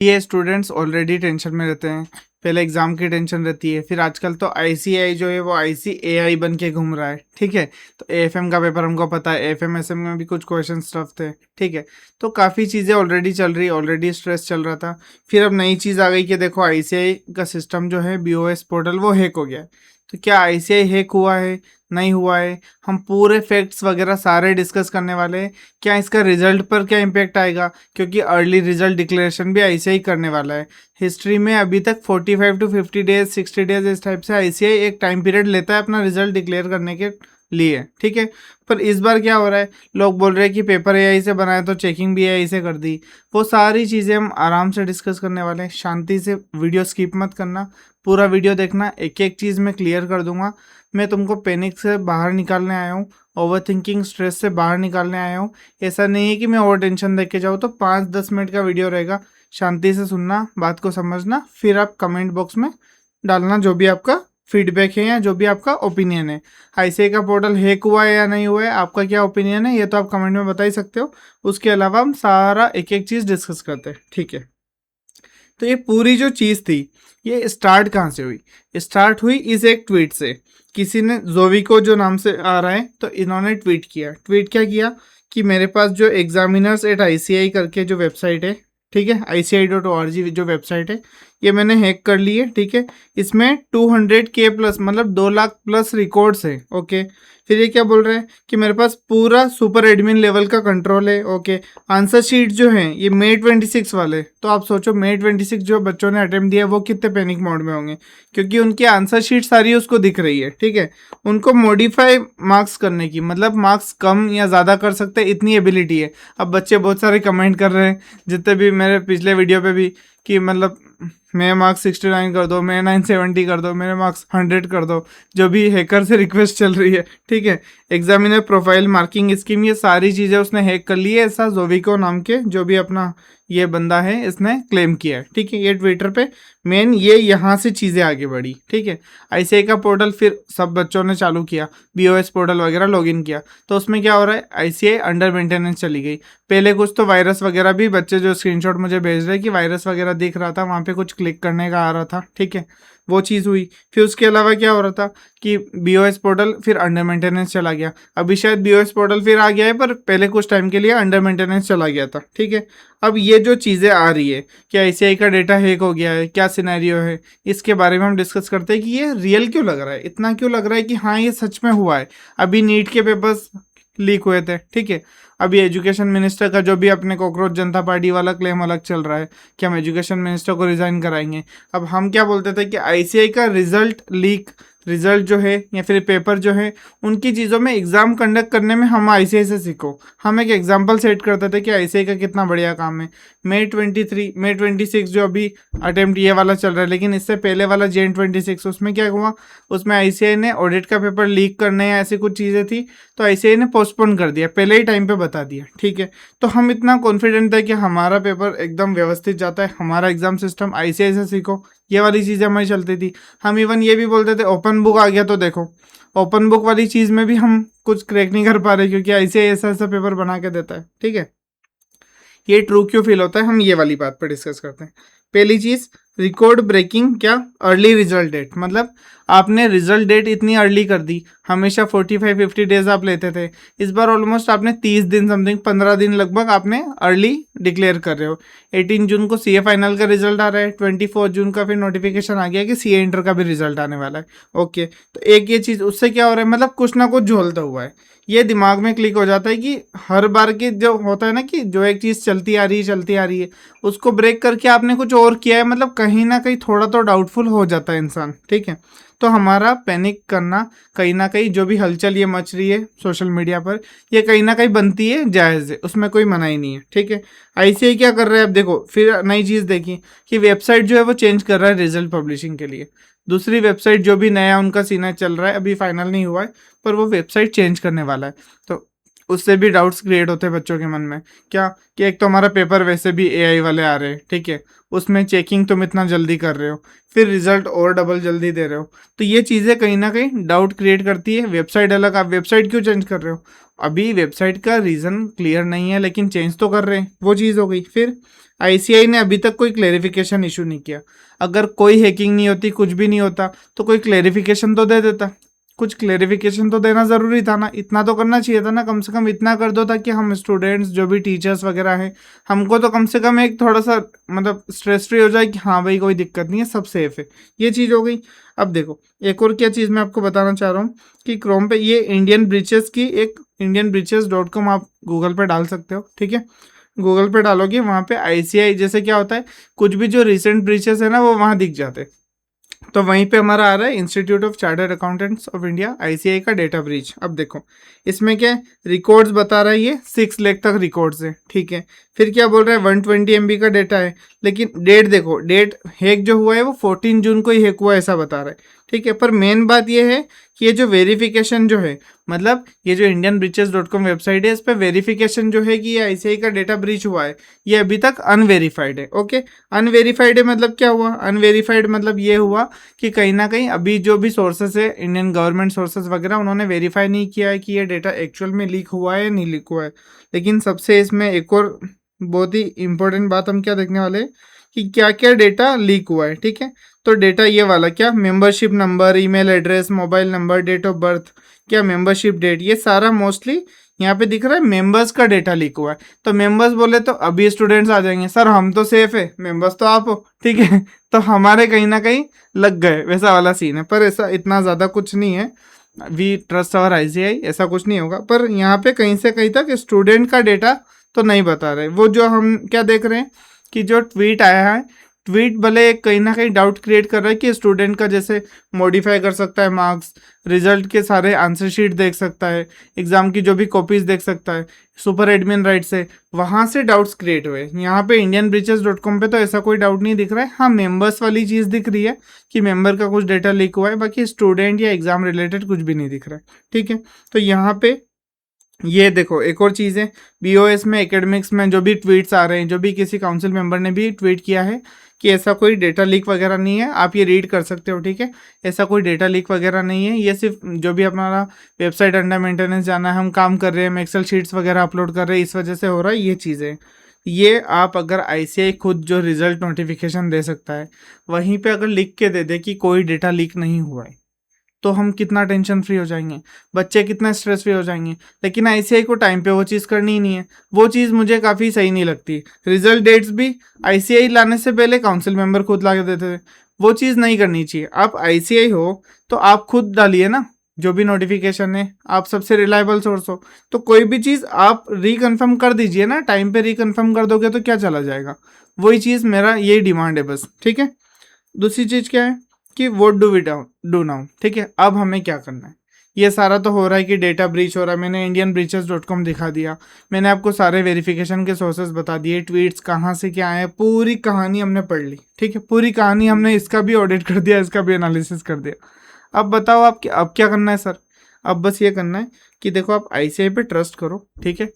ये students already tension में रहते हैं। पहले एग्जाम की टेंशन रहती है, फिर आजकल तो आईसीआई जो है वो आईसीएआई बन के घूम रहा है। ठीक है, तो एएफएम का पेपर हमको पता है, एएफएम एसएम में भी कुछ क्वेश्चन टफ थे। ठीक है, तो काफ़ी चीज़ें ऑलरेडी चल रही, ऑलरेडी स्ट्रेस चल रहा था। फिर अब नई चीज़ आ गई कि देखो आईसीआई का सिस्टम जो है बीओएस पोर्टल वो हैक हो गया है। तो क्या आईसीआई हैक हुआ है, नहीं हुआ है, हम पूरे फैक्ट्स वगैरह सारे डिस्कस करने वाले हैं। क्या इसका रिजल्ट पर क्या इम्पेक्ट आएगा, क्योंकि अर्ली रिजल्ट डिक्लेरेशन भी आईसीआई करने वाला है। हिस्ट्री में अभी तक 45 टू 50 डेज 60 डेज इस टाइप से आईसीआई एक टाइम पीरियड लेता है अपना रिजल्ट डिक्लेयर करने के लिए। ठीक है, पर इस बार क्या हो रहा है, लोग बोल रहे हैं कि पेपर एआई से बनाया तो चेकिंग भी एआई से कर दी। वो सारी चीज़ें हम आराम से डिस्कस करने वाले हैं। शांति से वीडियो स्किप मत करना, पूरा वीडियो देखना, एक एक चीज़ मैं क्लियर कर दूंगा। मैं तुमको पैनिक से बाहर निकालने आया हूँ, ओवर थिंकिंग स्ट्रेस से बाहर निकालने आया हूँ। ऐसा नहीं है कि मैं ओवर टेंशन देख के जाऊँ। तो 5-10 मिनट का वीडियो रहेगा, शांति से सुनना, बात को समझना, फिर आप कमेंट बॉक्स में डालना जो भी आपका फीडबैक है या जो भी आपका ओपिनियन है। आईसीआई का पोर्टल हैक हुआ है या नहीं हुआ है, आपका क्या ओपिनियन है, ये तो आप कमेंट में बता ही सकते हो। उसके अलावा हम सारा एक एक चीज़ डिस्कस करते हैं। ठीक है, तो ये पूरी जो चीज़ थी ये स्टार्ट कहाँ से हुई? स्टार्ट हुई इस एक ट्वीट से। किसी ने जोविको जो नाम से आ रहा है, तो इन्होंने ट्वीट किया। ट्वीट क्या किया कि मेरे पास जो एग्जामिनर्स एट आईसीआई करके जो वेबसाइट है, ठीक है, ICI.org जो वेबसाइट है, ये मैंने हैक कर ली है। ठीक है, इसमें 200K प्लस मतलब 2 लाख प्लस रिकॉर्ड्स है। ओके, फिर ये क्या बोल रहे हैं कि मेरे पास पूरा सुपर एडमिन लेवल का कंट्रोल है। ओके, आंसर शीट जो है ये May 26 वाले, तो आप सोचो May 26 जो बच्चों ने अटेम्प्ट दिया वो कितने पैनिक मोड में होंगे, क्योंकि उनकी आंसर शीट सारी उसको दिख रही है। ठीक है, उनको मॉडिफाई मार्क्स करने की, मतलब मार्क्स कम या ज़्यादा कर सकते हैं, इतनी एबिलिटी है। अब बच्चे बहुत सारे कमेंट कर रहे हैं, जितने भी मेरे पिछले वीडियो पे भी, कि मतलब मेरे मार्क्स 69 कर दो, मेरे 970 कर दो, मेरे मार्क्स 100 कर दो, जो भी हैकर से रिक्वेस्ट चल रही है। ठीक है, एग्जामिनर प्रोफाइल मार्किंग स्कीम, ये सारी चीज़ें उसने हैक कर ली है, ऐसा जोविको नाम के जो भी अपना ये बंदा है इसने क्लेम किया है। ठीक है, ये ट्विटर पे मेन ये यहाँ से चीज़ें आगे बढ़ी। ठीक है, आईसीआई का पोर्टल फिर सब बच्चों ने चालू किया, बीओएस पोर्टल वगैरह लॉगिन किया, तो उसमें क्या हो रहा है, आईसीआई अंडर मेंटेनेंस चली गई। पहले कुछ तो वायरस वगैरह भी, बच्चे जो स्क्रीनशॉट मुझे भेज रहे हैं कि वायरस वगैरह दिख रहा था, वहाँ पे कुछ क्लिक करने का आ रहा था। ठीक है, वो चीज़ हुई। फिर उसके अलावा क्या हो रहा था कि बीओएस पोर्टल फिर अंडर मेंटेनेंस चला गया। अभी शायद बीओएस पोर्टल फिर आ गया है, पर पहले कुछ टाइम के लिए अंडर मेंटेनेंस चला गया था। ठीक है, अब ये जो चीज़ें आ रही है, क्या आईसीआई का डेटा हैक हो गया है, क्या सिनेरियो है, इसके बारे में हम डिस्कस करते हैं कि ये रियल क्यों लग रहा है, इतना क्यों लग रहा है कि हाँ ये सच में हुआ है। अभी नीट के पेपर्स लीक हुए थे। ठीक है, अभी एजुकेशन मिनिस्टर का जो भी अपने कॉकरोच जनता पार्टी वाला क्लेम अलग चल रहा है कि हम एजुकेशन मिनिस्टर को रिजाइन कराएंगे। अब हम क्या बोलते थे कि आईसीआई का रिजल्ट लीक, रिजल्ट जो है या फिर पेपर जो है, उनकी चीज़ों में एग्जाम कंडक्ट करने में हम आईसीआई से सीखो। हम एक एग्जाम्पल सेट करते थे कि आईसीआई का कितना बढ़िया काम है। May 26 जो अभी अटेम्प्ट ये वाला चल रहा है, लेकिन इससे पहले वाला Jan 26, उसमें क्या हुआ, उसमें आईसीआई ने ऑडिट का पेपर लीक करने या ऐसी कुछ चीज़ें थी, तो आईसीआई ने पोस्टपोन कर दिया, पहले ही टाइम पे बता दिया। ठीक है, तो हम इतना कॉन्फिडेंट है कि हमारा पेपर एकदम व्यवस्थित जाता है, हमारा एग्जाम सिस्टम, आईसीआई से सीखो, ये वाली चीज़ें हमारी चलती थी। हम इवन ये भी बोलते थे ओपन बुक आ गया तो देखो, ओपन बुक वाली चीज़ में भी हम कुछ क्रैक नहीं कर पा रहे, क्योंकि आईसीआई ऐसा ऐसा पेपर बना के देता है। ठीक है, ये ट्रू क्यों फील होता है, हम ये वाली बात पर डिस्कस करते हैं। पहली चीज़, रिकॉर्ड ब्रेकिंग, क्या अर्ली रिजल्ट डेट, मतलब आपने रिजल्ट डेट इतनी अर्ली कर दी। हमेशा 45-50 डेज आप लेते थे, इस बार ऑलमोस्ट आपने 30 दिन समथिंग, 15 दिन लगभग आपने अर्ली डिक्लेयर कर रहे हो। 18 जून को सीए फाइनल का रिजल्ट आ रहा है, 24 जून का फिर नोटिफिकेशन आ गया कि सीए इंटर का भी रिजल्ट आने वाला है। ओके, तो एक ये चीज़, उससे क्या हो रहा है, मतलब कुछ ना कुछ झोलता हुआ है। ये दिमाग में क्लिक हो जाता है कि हर बार की जो होता है ना, कि जो एक चीज़ चलती आ रही है, उसको ब्रेक करके आपने कुछ और किया है, मतलब कहीं ना कहीं थोड़ा तो डाउटफुल हो जाता है इंसान। ठीक है, तो हमारा पैनिक करना, कहीं ना कहीं जो भी हलचल ये मच रही है सोशल मीडिया पर, ये कहीं ना कहीं बनती है, जायज़ है, उसमें कोई मना ही नहीं है। ठीक है, आईसीआई क्या कर रहा है, अब देखो फिर नई चीज़ देखी कि वेबसाइट जो है वो चेंज कर रहा है रिजल्ट पब्लिशिंग के लिए। दूसरी वेबसाइट जो भी नया उनका सीना चल रहा है, अभी फाइनल नहीं हुआ है, पर वो वेबसाइट चेंज करने वाला है। तो उससे भी डाउट्स क्रिएट होते हैं बच्चों के मन में। क्या कि एक तो हमारा पेपर वैसे भी एआई वाले आ रहे हैं, ठीक है, उसमें चेकिंग तुम इतना जल्दी कर रहे हो, फिर रिजल्ट और डबल जल्दी दे रहे हो, तो ये चीज़ें कहीं ना कहीं डाउट क्रिएट करती है। वेबसाइट अलग, आप वेबसाइट क्यों चेंज कर रहे हो? अभी वेबसाइट का रीज़न क्लियर नहीं है लेकिन चेंज तो कर रहे हैं, वो चीज़ हो गई। फिर आईसीआई ने अभी तक कोई क्लेरिफिकेशन इशू नहीं किया। अगर कोई हैकिंग नहीं होती, कुछ भी नहीं होता, तो कोई क्लेरिफिकेशन तो दे देता। कुछ क्लेरिफिकेशन तो देना ज़रूरी था ना, इतना तो करना चाहिए था ना, कम से कम इतना कर दो ताकि हम स्टूडेंट्स जो भी टीचर्स वगैरह हैं, हमको तो कम से कम एक थोड़ा सा मतलब स्ट्रेस फ्री हो जाए कि हाँ भाई कोई दिक्कत नहीं है, सब सेफ है। ये चीज़ हो गई। अब देखो एक और क्या चीज़ मैं आपको बताना चाह रहा हूँ कि क्रोम पे ये इंडियन ब्रीचेस की एक indianbreaches.com आप गूगल पे डाल सकते हो, ठीक है। गूगल पे डालोगे वहाँ पे आईसीआई जैसे क्या होता है, कुछ भी जो रिसेंट ब्रीचेस है ना वो वहाँ दिख जाते हैं। तो वहीं पे हमारा आ रहा है institute of chartered accountants of India ICI का डेटा ब्रीच। अब देखो इसमें क्या है, रिकॉर्ड्स बता रहा है ये 6 लाख तक रिकॉर्ड्स है, ठीक है। फिर क्या बोल रहा है 120 MB का डेटा है, लेकिन डेट देखो, डेट हैक जो हुआ है वो 14 जून को ही हैक हुआ है ऐसा बता रहा है, ठीक है। पर मेन बात ये है कि ये जो वेरिफिकेशन जो है, मतलब ये जो indianbreaches.com वेबसाइट है, इस पर वेरिफिकेशन जो है कि ये आईसीआई का डेटा ब्रीच हुआ है, ये अभी तक अनवेरीफाइड है। ओके, अनवेरीफाइड है मतलब क्या हुआ? अनवेरीफाइड मतलब ये हुआ कि कहीं ना कहीं अभी जो भी सोर्सेस है, इंडियन गवर्नमेंट सोर्सेस वगैरह, उन्होंने वेरीफाई नहीं किया है कि ये डेटा एक्चुअल में लीक हुआ है या नहीं लीक हुआ है। लेकिन सबसे इसमें एक और बहुत ही इंपॉर्टेंट बात हम क्या देखने वाले हैं कि क्या क्या डेटा लीक हुआ है, ठीक है। तो डेटा ये वाला क्या, membership number, email address, mobile number, date of birth, क्या मेंबरशिप डेट, ये सारा मोस्टली यहाँ पे दिख रहा है मेंबर्स का डेटा लीक हुआ है। तो मेंबर्स बोले तो अभी स्टूडेंट्स आ जाएंगे, सर हम तो सेफ है, मेंबर्स तो आप हो, ठीक है। तो हमारे कहीं ना कहीं लग गए, वैसा वाला सीन है। पर ऐसा इतना ज़्यादा कुछ नहीं है, वी ट्रस्ट आवर आईसीआई, ऐसा कुछ नहीं होगा। पर यहाँ पे कहीं से कहीं तक स्टूडेंट का डेटा तो नहीं बता रहे। वो जो हम क्या देख रहे हैं कि जो ट्वीट आया है, ट्वीट भले कहीं ना कहीं डाउट क्रिएट कर रहा है कि स्टूडेंट का जैसे मॉडिफाई कर सकता है मार्क्स, रिजल्ट के सारे आंसर शीट देख सकता है, एग्जाम की जो भी कॉपीज देख सकता है, सुपर एडमिन राइट से, वहाँ से डाउट्स क्रिएट हुए। यहाँ पे indianbreaches.com पे तो ऐसा कोई डाउट नहीं दिख रहा है। हाँ, मेंबर्स वाली चीज़ दिख रही है कि मेंबर का कुछ डेटा लीक हुआ है, बाकी स्टूडेंट या एग्जाम रिलेटेड कुछ भी नहीं दिख रहा है, ठीक है। तो यहाँ पे ये देखो एक और चीज़ है, बीओएस में एकेडमिक्स में जो भी ट्वीट्स आ रहे हैं, जो भी किसी काउंसिल मेंबर ने भी ट्वीट किया है कि ऐसा कोई डेटा लीक वगैरह नहीं है, आप ये रीड कर सकते हो, ठीक है। ऐसा कोई डेटा लीक वगैरह नहीं है, ये सिर्फ जो भी हमारा वेबसाइट अंडर मेंटेनेंस जाना है, हम काम कर रहे हैं, हम एक्सेल शीट्स वगैरह अपलोड कर रहे हैं, इस वजह से हो रहा है ये चीज़ें। ये आप अगर आईसीआई खुद जो रिजल्ट नोटिफिकेशन दे सकता है, वहीं पे अगर लिख के दे दे कि कोई डेटा लीक नहीं हुआ है, तो हम कितना टेंशन फ्री हो जाएंगे, बच्चे कितना स्ट्रेस फ्री हो जाएंगे। लेकिन आईसीआई को टाइम पे वो चीज़ करनी ही नहीं है, वो चीज़ मुझे काफ़ी सही नहीं लगती। रिजल्ट डेट्स भी आईसीआई लाने से पहले काउंसिल मेंबर खुद ला के देते थे, वो चीज़ नहीं करनी चाहिए। आप आईसीआई हो तो आप खुद डालिए ना, जो भी नोटिफिकेशन है, आप सबसे रिलायबल सोर्स हो, तो कोई भी चीज़ आप रिकन्फर्म कर दीजिए ना, टाइम पे रिकन्फर्म कर दोगे तो क्या चला जाएगा। वही चीज़ मेरा यही डिमांड है बस, ठीक है। दूसरी चीज़ क्या है कि what do we do now, ठीक है। अब हमें क्या करना है? ये सारा तो हो रहा है कि डेटा ब्रीच हो रहा है, मैंने indianbreaches.com दिखा दिया, मैंने आपको सारे वेरिफिकेशन के सोर्सेज बता दिए, ट्वीट्स कहाँ से क्या आए, पूरी कहानी हमने पढ़ ली, ठीक है। पूरी कहानी हमने इसका भी ऑडिट कर दिया, इसका भी एनालिसिस कर दिया। अब बताओ आप अब क्या करना है सर? अब बस ये करना है कि देखो आप आईसीआई पे ट्रस्ट करो, ठीक है।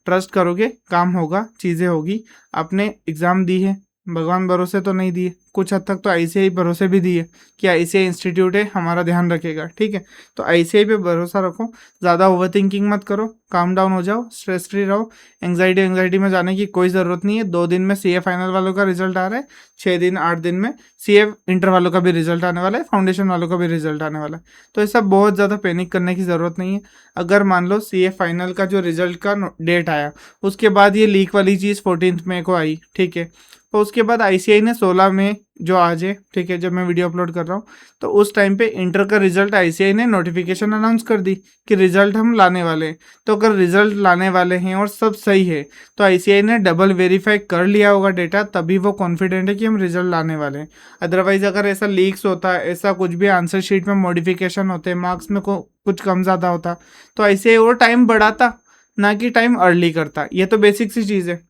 ट्रस्ट करोगे काम होगा, चीज़ें होगी। आपने एग्ज़ाम दी है, भगवान भरोसे तो नहीं दिए, कुछ हद तक तो आईसीआई भरोसे भी दिए कि आईसीआई इंस्टीट्यूट है, हमारा ध्यान रखेगा, ठीक है। तो आईसीआई पे भरोसा रखो, ज़्यादा ओवर थिंकिंग मत करो, काम डाउन हो जाओ, स्ट्रेस फ्री रहो। एंग्जाइटी में जाने की कोई ज़रूरत नहीं है। 2 दिन में सीए फाइनल वालों का रिजल्ट आ रहा है, 6 दिन 8 दिन में सीए इंटर वालों का भी रिजल्ट आने वाला है, फाउंडेशन वालों का भी रिजल्ट आने वाला है। तो ऐसा बहुत ज़्यादा पैनिक करने की ज़रूरत नहीं है। अगर मान लो सीए फाइनल का जो रिजल्ट का डेट आया, उसके बाद ये लीक वाली चीज़ 14 मई को आई, ठीक है। तो उसके बाद आईसीआई ने 16 मई जो आज है, ठीक है, जब मैं वीडियो अपलोड कर रहा हूँ, तो उस टाइम पे इंटर का रिजल्ट आईसीआई ने नोटिफिकेशन अनाउंस कर दी कि रिजल्ट हम लाने वाले हैं। तो अगर रिजल्ट लाने वाले हैं और सब सही है, तो आईसीआई ने डबल वेरीफाई कर लिया होगा डेटा, तभी वो कॉन्फिडेंट है कि हम रिजल्ट लाने वाले हैं। अदरवाइज अगर ऐसा लीक्स होता है, ऐसा कुछ भी आंसर शीट में मॉडिफिकेशन होते, मार्क्स में कुछ कम ज़्यादा होता, तो आईसीआई और टाइम बढ़ाता, ना कि टाइम अर्ली करता। ये तो बेसिक सी चीज़ है।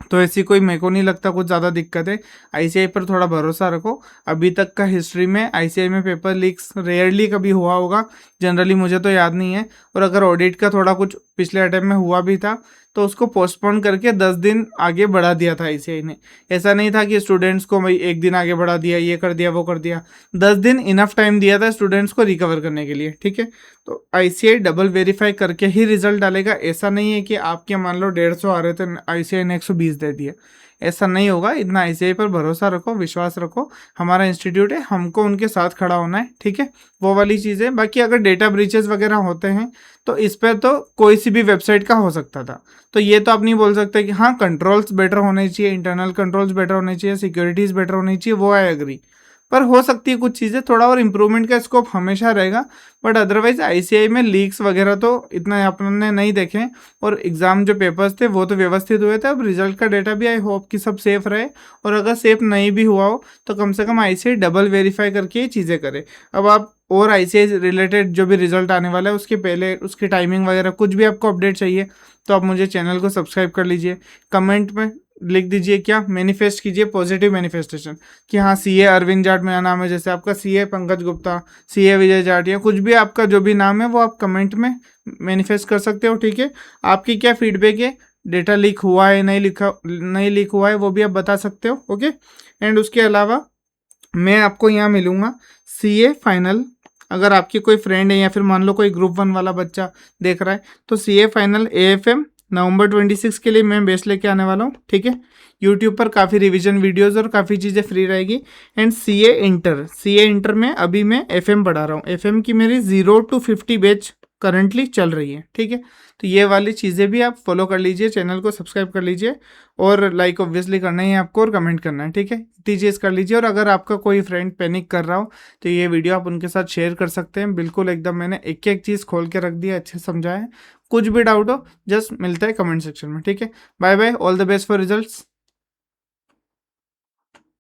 तो ऐसी कोई मेरे को नहीं लगता कुछ ज़्यादा दिक्कत है। आईसीआई पर थोड़ा भरोसा रखो। अभी तक का हिस्ट्री में आईसीआई में पेपर लीक्स रेयरली कभी हुआ होगा, जनरली मुझे तो याद नहीं है। और अगर ऑडिट का थोड़ा कुछ पिछले अटेम्प्ट में हुआ भी था तो उसको पोस्टपोन करके 10 दिन आगे बढ़ा दिया था आईसीआई ने। ऐसा नहीं था कि स्टूडेंट्स को भाई 1 दिन आगे बढ़ा दिया, ये कर दिया वो कर दिया। 10 दिन इनफ टाइम दिया था स्टूडेंट्स को रिकवर करने के लिए, ठीक है। तो आईसीआई डबल वेरीफाई करके ही रिजल्ट डालेगा। ऐसा नहीं है कि आपके मान लो 150 आ रहे थे, आईसीआई ने 120 दे दिए, ऐसा नहीं होगा। इतना आईसीआई पर भरोसा रखो, विश्वास रखो। हमारा इंस्टीट्यूट है, हमको उनके साथ खड़ा होना है, ठीक है। वो वाली चीज़ें। बाकी अगर डेटा ब्रीचेस वगैरह होते हैं तो इस पर तो कोई सी भी वेबसाइट का हो सकता था। तो ये तो आप नहीं बोल सकते कि हाँ कंट्रोल्स बेटर होने चाहिए, इंटरनल कंट्रोल्स बेटर होने चाहिए, सिक्योरिटीज़ बेटर होनी चाहिए, वो आई एग्री। पर हो सकती है कुछ चीज़ें, थोड़ा और इम्प्रूवमेंट का स्कोप हमेशा रहेगा। बट अदरवाइज आईसीआई में लीक्स वगैरह तो इतना आपने नहीं देखे। और एग्ज़ाम जो पेपर्स थे वो तो व्यवस्थित हुए थे। अब रिजल्ट का डेटा भी आई होप कि सब सेफ रहे। और अगर सेफ नहीं भी हुआ हो तो कम से कम आईसीआई डबल वेरीफाई करके ये चीज़ें करे। अब आप और आईसीआई रिलेटेड जो भी रिजल्ट आने वाला है उसके पहले उसकी टाइमिंग वगैरह कुछ भी आपको अपडेट चाहिए तो आप मुझे चैनल को सब्सक्राइब कर लीजिए। कमेंट में लिख दीजिए, क्या मैनिफेस्ट कीजिए पॉजिटिव मैनिफेस्टेशन कि हाँ सीए अरविंद जाट मेरा नाम है, जैसे आपका सीए पंकज गुप्ता, सीए विजय जाट, या कुछ भी आपका जो भी नाम है वो आप कमेंट में मैनिफेस्ट कर सकते हो, ठीक है। आपकी क्या फीडबैक है, डेटा लीक हुआ है नहीं लीक हुआ है वो भी आप बता सकते हो, ओके। एंड उसके अलावा मैं आपको यहाँ मिलूँगा सीए फाइनल। अगर आपकी कोई फ्रेंड है या फिर मान लो कोई ग्रुप 1 वाला बच्चा देख रहा है तो सीए फाइनल एएफएम नवंबर 26 के लिए मैं बेस्ट लेके आने वाला हूँ, ठीक है। यूट्यूब पर काफ़ी रिवीजन वीडियोस और काफ़ी चीज़ें फ्री रहेगी। एंड सीए इंटर में अभी मैं एफएम पढ़ा रहा हूँ। एफएम की मेरी 0 to 50 बैच करंटली चल रही है, ठीक है। तो ये वाली चीज़ें भी आप फॉलो कर लीजिए, चैनल को सब्सक्राइब कर लीजिए और लाइक ऑब्वियसली करना ही है आपको और कमेंट करना है, ठीक है। इतनी चीज़ कर लीजिए। और अगर आपका कोई फ्रेंड पैनिक कर रहा हो तो ये वीडियो आप उनके साथ शेयर कर सकते हैं। बिल्कुल एकदम मैंने एक एक चीज़ खोल के रख दिया, अच्छे समझाया है। कुछ भी डाउट हो जस्ट मिलता है कमेंट सेक्शन में, ठीक है। Bye bye, all the best for results.